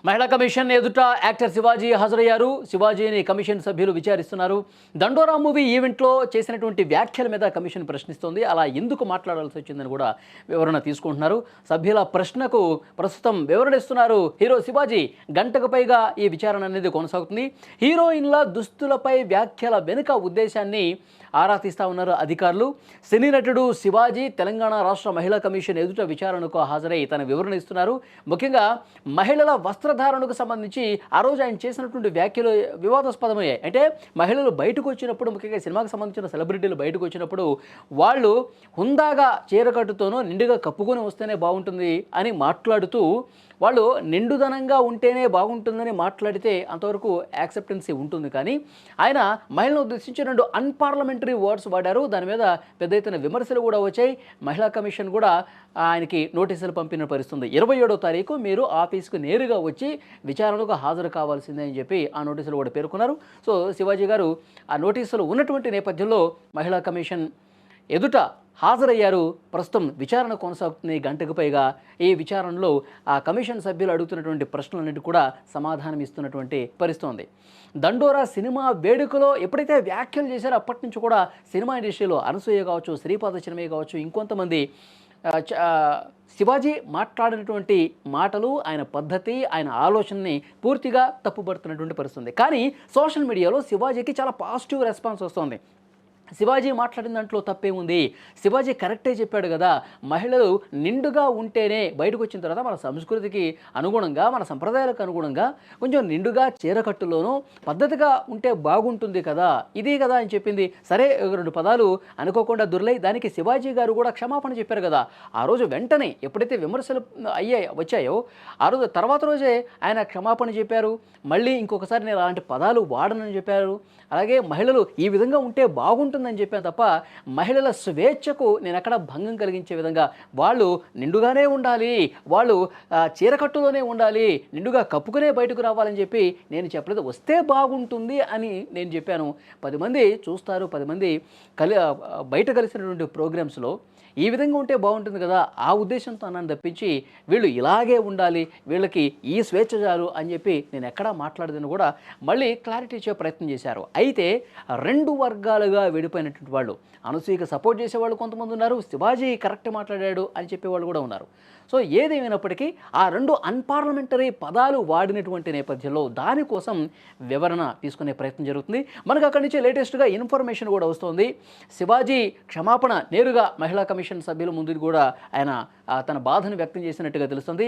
మహిళా కమిషన్ ఎదుట యాక్టర్ శివాజీ హాజరయ్యారు. శివాజీని కమిషన్ సభ్యులు విచారిస్తున్నారు. దండోరా మూవీ ఈవెంట్లో చేసినటువంటి వ్యాఖ్యల మీద కమిషన్ ప్రశ్నిస్తోంది. అలా ఎందుకు మాట్లాడాల్సి వచ్చిందని కూడా వివరణ తీసుకుంటున్నారు. సభ్యుల ప్రశ్నకు ప్రస్తుతం వివరణ ఇస్తున్నారు హీరో శివాజీ. గంటకు పైగా ఈ విచారణ అనేది కొనసాగుతుంది. హీరోయిన్ల దుస్తులపై వ్యాఖ్యల వెనుక ఉద్దేశాన్ని ఆరా తీస్తా ఉన్నారు అధికారులు. సినీ నటుడు శివాజీ తెలంగాణ రాష్ట్ర మహిళా కమిషన్ ఎదుట విచారణకు హాజరై తన వివరణ ఇస్తున్నారు. ముఖ్యంగా మహిళల వస్త్రధారణకు సంబంధించి ఆ రోజు ఆయన చేసినటువంటి వ్యాఖ్యలు వివాదాస్పదమయ్యాయి. అంటే మహిళలు బయటకు వచ్చినప్పుడు, ముఖ్యంగా సినిమాకి సంబంధించిన సెలబ్రిటీలు బయటకు వచ్చినప్పుడు వాళ్ళు హుందాగా చీరకట్టుతోనూ నిండుగా కప్పుకొని వస్తేనే బాగుంటుంది అని మాట్లాడుతూ, వాళ్ళు నిండుదనంగా ఉంటేనే బాగుంటుందని మాట్లాడితే అంతవరకు యాక్సెప్టెన్సీ ఉంటుంది. కానీ ఆయన మహిళలను ఉద్దేశించి 2 అన్పార్లమెంటరీ వర్డ్స్ వాడారు. దాని మీద పెద్ద ఎత్తున విమర్శలు కూడా వచ్చాయి. మహిళా కమిషన్ కూడా ఆయనకి నోటీసులు పంపిన పరిస్థితుంది. 27వ తారీఖు మీరు ఆఫీస్కు నేరుగా వచ్చి విచారణకు హాజరు కావాల్సిందే అని చెప్పి ఆ నోటీసులు కూడా పేర్కొన్నారు. సో శివాజీ గారు ఆ నోటీసులు ఉన్నటువంటి నేపథ్యంలో మహిళా కమిషన్ ఎదుట హాజరయ్యారు. ప్రస్తుతం విచారణ కొనసాగుతుంది గంటకు పైగా. ఈ విచారణలో ఆ కమిషన్ సభ్యులు అడుగుతున్నటువంటి ప్రశ్నలన్నిటి కూడా సమాధానం ఇస్తున్నటువంటి పరిస్థితి. దండోరా సినిమా వేడుకలో ఎప్పుడైతే వ్యాఖ్యలు చేశారో అప్పటి నుంచి కూడా సినిమా ఇండస్ట్రీలో అనసూయ కావచ్చు, శ్రీపాద చినమయ్య కావచ్చు, ఇంకొంతమంది శివాజీ మాట్లాడినటువంటి మాటలు, ఆయన పద్ధతి, ఆయన ఆలోచనని పూర్తిగా తప్పుపడుతున్నటువంటి పరిస్థితి. కానీ సోషల్ మీడియాలో శివాజీకి చాలా పాజిటివ్ రెస్పాన్స్ వస్తుంది. శివాజీ మాట్లాడిన దాంట్లో తప్పేముంది, శివాజీ కరెక్టే చెప్పాడు కదా, మహిళలు నిండుగా ఉంటేనే బయటకు వచ్చిన తర్వాత మన సంస్కృతికి అనుగుణంగా, మన సంప్రదాయాలకు అనుగుణంగా కొంచెం నిండుగా చీరకట్టులోనూ పద్ధతిగా ఉంటే బాగుంటుంది కదా, ఇదే కదా అని చెప్పింది. సరే 2 పదాలు అనుకోకుండా దొర్లై దానికి శివాజీ గారు కూడా క్షమాపణ చెప్పారు కదా. ఆ రోజు వెంటనే ఎప్పుడైతే విమర్శలు వచ్చాయో ఆ రోజు తర్వాత రోజే ఆయన క్షమాపణ చెప్పారు. మళ్ళీ ఇంకొకసారి నేను అలాంటి పదాలు వాడనని చెప్పారు. అలాగే మహిళలు ఈ విధంగా ఉంటే బాగుంటుందని చెప్పాను తప్ప మహిళల స్వేచ్ఛకు నేను ఎక్కడ భంగం కలిగించే విధంగా వాళ్ళు నిండుగానే ఉండాలి, వాళ్ళు చీరకట్టులోనే ఉండాలి, నిండుగా కప్పుకునే బయటకు రావాలని చెప్పి నేను చెప్పలేదు. వస్తే బాగుంటుంది అని నేను చెప్పాను. 10 మంది చూస్తారు, 10 మంది బయట కలిసినటువంటి ప్రోగ్రామ్స్లో ఈ విధంగా ఉంటే బాగుంటుంది కదా, ఆ ఉద్దేశంతో అన్నాను తప్పించి వీళ్ళు ఇలాగే ఉండాలి, వీళ్ళకి ఈ స్వేచ్ఛ చాలు అని చెప్పి నేను ఎక్కడా మాట్లాడదని కూడా మళ్ళీ క్లారిటీ ఇచ్చే ప్రయత్నం చేశారు. అయితే 2 వర్గాలుగా విడిపోయినటువంటి వాళ్ళు, అనసూయకి సపోర్ట్ చేసేవాళ్ళు కొంతమంది ఉన్నారు, శివాజీ కరెక్ట్ మాట్లాడాడు అని చెప్పేవాళ్ళు కూడా ఉన్నారు. సో ఏదేమైనప్పటికీ ఆ 2 అన్పార్లమెంటరీ పదాలు వాడినటువంటి నేపథ్యంలో దానికోసం వివరణ తీసుకునే ప్రయత్నం జరుగుతుంది. మనకు అక్కడి నుంచి లేటెస్ట్గా ఇన్ఫర్మేషన్ కూడా వస్తుంది. శివాజీ క్షమాపణ నేరుగా మహిళా కమిషన్ సభ్యుల ముందు కూడా ఆయన తన బాధను వ్యక్తం చేసినట్టుగా తెలుస్తుంది.